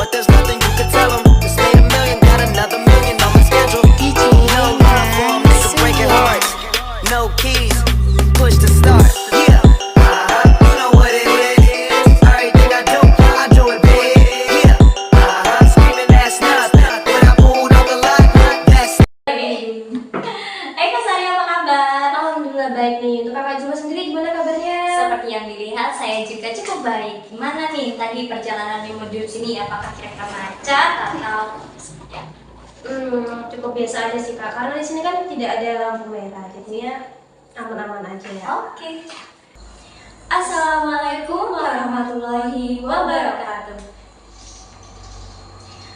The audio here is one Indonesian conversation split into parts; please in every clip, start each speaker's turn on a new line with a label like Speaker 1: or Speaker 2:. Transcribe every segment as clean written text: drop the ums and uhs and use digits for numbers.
Speaker 1: but there's nothing you could tell them. Just made a million, got another million on my schedule. No love for 'em, nigga breaking hearts. No keys, push to start. Yeah, you know what it is. Everything I do it big. Yeah, screaming that's nothing. When I pulled on the lot, that's
Speaker 2: Hai Kak Sari, apa kabar?
Speaker 3: Alhamdulillah baik nih. Untuk kakak Juma sendiri gimana kabarnya?
Speaker 2: Seperti yang dilihat, saya juga cukup baik. Gimana nih tadi perjalanan menuju sini? Apakah kira-kira macet atau seperti apa?
Speaker 3: Cukup biasa aja sih kak. Karena di sini kan tidak ada lampu merah, jadinya aman-aman aja ya.
Speaker 2: Oke. Assalamualaikum warahmatullahi wabarakatuh.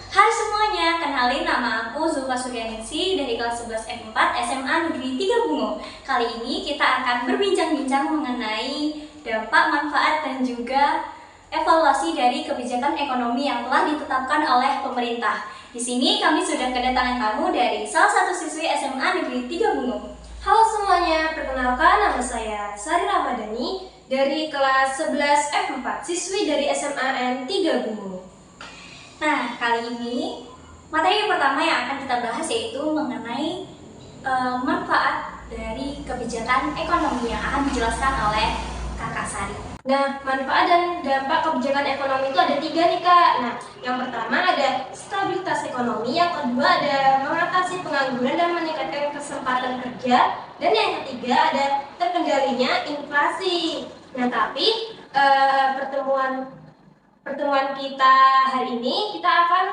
Speaker 2: Hai semuanya, kenalin nama aku Zulfa Suryaningsi dari kelas 11 F4 SMA Negeri 3 Bungo. Kali ini kita akan berbincang-bincang mengenai dampak, manfaat, dan juga evaluasi dari kebijakan ekonomi yang telah ditetapkan oleh pemerintah. Di sini kami sudah kedatangan tamu dari salah satu siswi SMA Negeri 3 Bungo.
Speaker 3: Halo semuanya, perkenalkan nama saya Sari Ramadhani dari kelas 11 F4, siswi dari SMAN 3 Bungo.
Speaker 2: Nah, kali ini materi yang pertama yang akan kita bahas yaitu mengenai manfaat dari kebijakan ekonomi yang akan dijelaskan oleh Kakak Sari.
Speaker 3: Nah, manfaat dan dampak kebijakan ekonomi itu ada 3 nih kak. Nah, yang pertama ada stabilitas ekonomi, yang kedua ada mengatasi pengangguran dan meningkatkan kesempatan kerja, dan yang ketiga ada terkendalinya inflasi. Nah, tapi pertemuan kita hari ini kita akan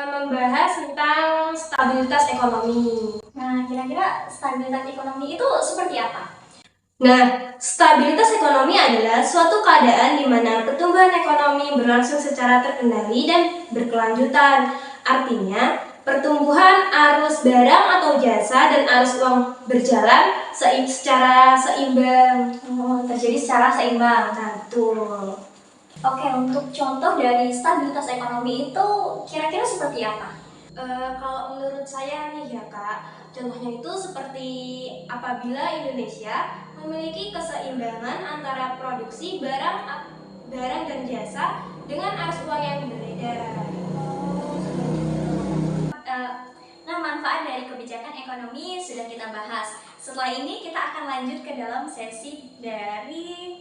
Speaker 3: membahas tentang stabilitas ekonomi.
Speaker 2: Nah, kira-kira stabilitas ekonomi itu seperti apa?
Speaker 3: Nah, stabilitas ekonomi adalah suatu keadaan di mana pertumbuhan ekonomi berlangsung secara terkendali dan berkelanjutan. Artinya, pertumbuhan arus barang atau jasa dan arus uang berjalan secara seimbang.
Speaker 2: Terjadi secara seimbang.
Speaker 3: Nah, betul.
Speaker 2: Oke, untuk contoh dari stabilitas ekonomi itu kira-kira seperti apa?
Speaker 3: Kalau menurut saya nih ya kak, contohnya itu seperti apabila Indonesia memiliki keseimbangan antara produksi barang dan jasa dengan arus uang yang beredar.
Speaker 2: Nah, manfaat dari kebijakan ekonomi sudah kita bahas. Setelah ini kita akan lanjut ke dalam sesi dari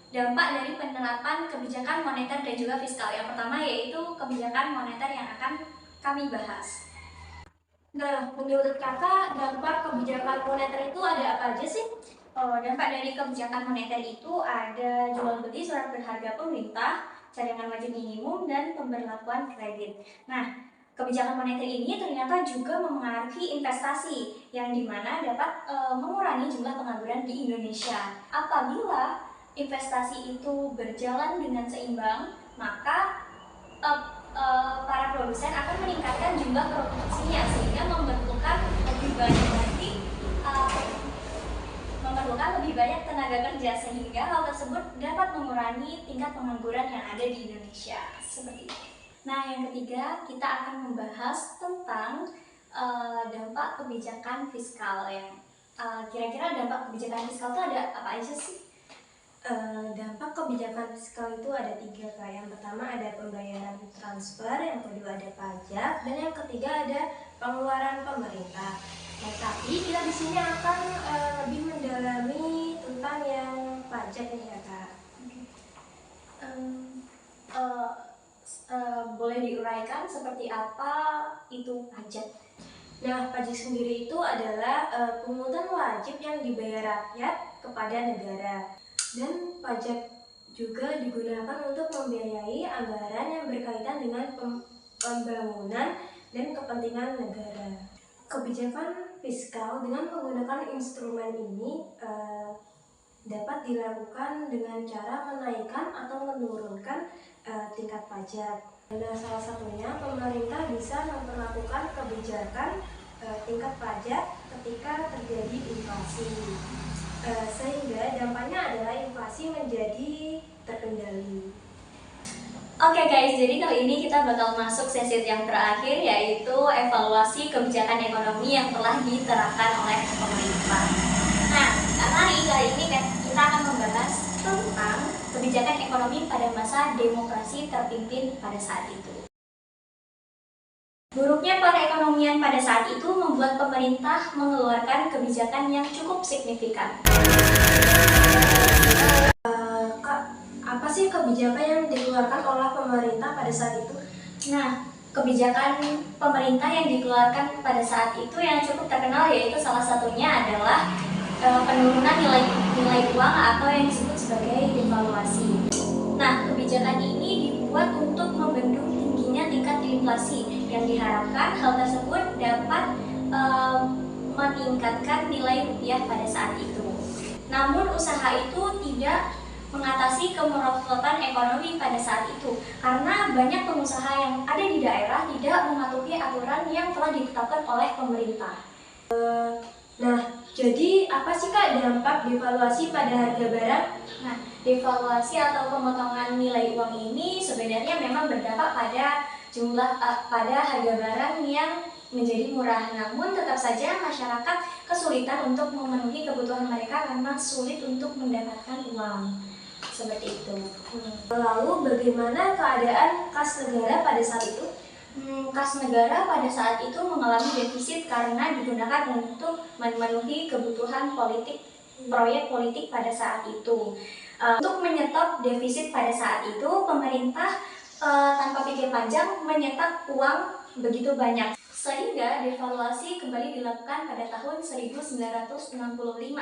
Speaker 2: dampak dari penerapan kebijakan moneter dan juga fiskal. Yang pertama yaitu kebijakan moneter yang akan kami bahas.
Speaker 3: Nah, menurut kakak dampak kebijakan moneter itu ada apa aja sih?
Speaker 2: Dampak dari kebijakan moneter itu ada jual beli surat berharga pemerintah, cadangan wajib minimum, dan pemberlakuan kredit. Nah, kebijakan moneter ini ternyata juga memengaruhi investasi yang dimana dapat mengurangi jumlah pengangguran di Indonesia. Apabila investasi itu berjalan dengan seimbang, maka para produsen akan meningkatkan jumlah produksinya sehingga memerlukan lebih banyak tenaga kerja, sehingga hal tersebut dapat mengurangi tingkat pengangguran yang ada di Indonesia. Seperti itu. Nah, yang ketiga kita akan membahas tentang dampak kebijakan fiskal yang kira-kira dampak kebijakan fiskal itu ada apa aja sih?
Speaker 3: Dampak kebijakan fiskal itu ada 3 kak. Yang pertama ada pembayaran transfer, yang kedua ada pajak, dan yang ketiga ada pengeluaran pemerintah. Nah, tapi kita di sini akan lebih mendalami tentang yang pajak nih ya kak.
Speaker 2: Boleh diuraikan seperti apa itu pajak?
Speaker 3: Nah, pajak sendiri itu adalah pungutan wajib yang dibayar rakyat kepada negara. Dan pajak juga digunakan untuk membiayai anggaran yang berkaitan dengan pembangunan dan kepentingan negara. Kebijakan fiskal dengan menggunakan instrumen ini dapat dilakukan dengan cara menaikkan atau menurunkan tingkat pajak. Nah, salah satunya pemerintah bisa memperlakukan kebijakan tingkat pajak ketika terjadi inflasi. Sehingga dampaknya adalah inflasi menjadi terkendali.
Speaker 2: Oke guys, jadi kali ini kita bakal masuk sesi yang terakhir, yaitu evaluasi kebijakan ekonomi yang telah diterapkan oleh pemerintah. Nah, kali ini kita akan membahas tentang kebijakan ekonomi pada masa demokrasi terpimpin pada saat itu. Buruknya perekonomian pada saat itu membuat pemerintah mengeluarkan kebijakan yang cukup signifikan.
Speaker 3: Kak, apa sih kebijakan yang dikeluarkan oleh pemerintah pada saat itu?
Speaker 2: Nah, kebijakan pemerintah yang dikeluarkan pada saat itu yang cukup terkenal yaitu salah satunya adalah penurunan nilai uang atau yang disebut sebagai devaluasi. Nah, kebijakan ini dibuat untuk membendung tingginya tingkat inflasi yang diharapkan hal tersebut dapat meningkatkan nilai rupiah pada saat itu. Namun usaha itu tidak mengatasi kemerosotan ekonomi pada saat itu karena banyak pengusaha yang ada di daerah tidak mematuhi aturan yang telah ditetapkan oleh pemerintah.
Speaker 3: Nah, jadi apa sih Kak dampak devaluasi pada harga barang?
Speaker 2: Nah, devaluasi atau pemotongan nilai uang ini sebenarnya memang berdampak pada harga barang yang menjadi murah. Namun tetap saja masyarakat kesulitan untuk memenuhi kebutuhan mereka karena sulit untuk mendapatkan uang. Seperti itu.
Speaker 3: Lalu bagaimana keadaan kas negara pada saat itu?
Speaker 2: Kas negara pada saat itu mengalami defisit karena digunakan untuk memenuhi kebutuhan proyek politik pada saat itu. Untuk menyetop defisit pada saat itu, pemerintah tanpa pikir panjang menyetak uang begitu banyak. Sehingga devaluasi kembali dilakukan pada tahun 1965.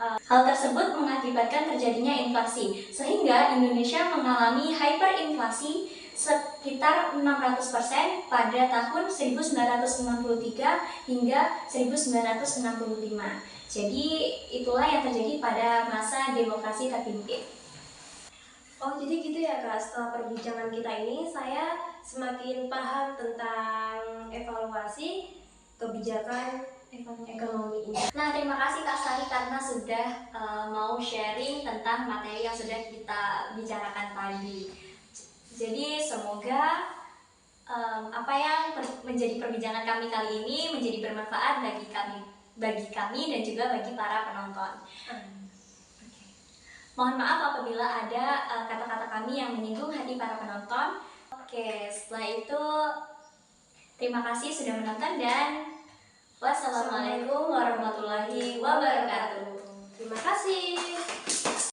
Speaker 2: Hal tersebut mengakibatkan terjadinya inflasi, sehingga Indonesia mengalami hyperinflasi sekitar 600% pada tahun 1963 hingga 1965. Jadi itulah yang terjadi pada masa demokrasi terpimpin.
Speaker 3: Oh, jadi gitu ya Kak. Setelah perbincangan kita ini, saya semakin paham tentang evaluasi kebijakan ekonomi ini.
Speaker 2: Nah, terima kasih Kak Sari karena sudah mau sharing tentang materi yang sudah kita bicarakan tadi. Jadi semoga apa yang menjadi perbincangan kami kali ini menjadi bermanfaat bagi kami dan juga bagi para penonton. Mohon maaf apabila ada kata-kata kami yang menyinggung hati para penonton. Oke, setelah itu terima kasih sudah menonton dan wassalamualaikum warahmatullahi wabarakatuh.
Speaker 3: Terima kasih.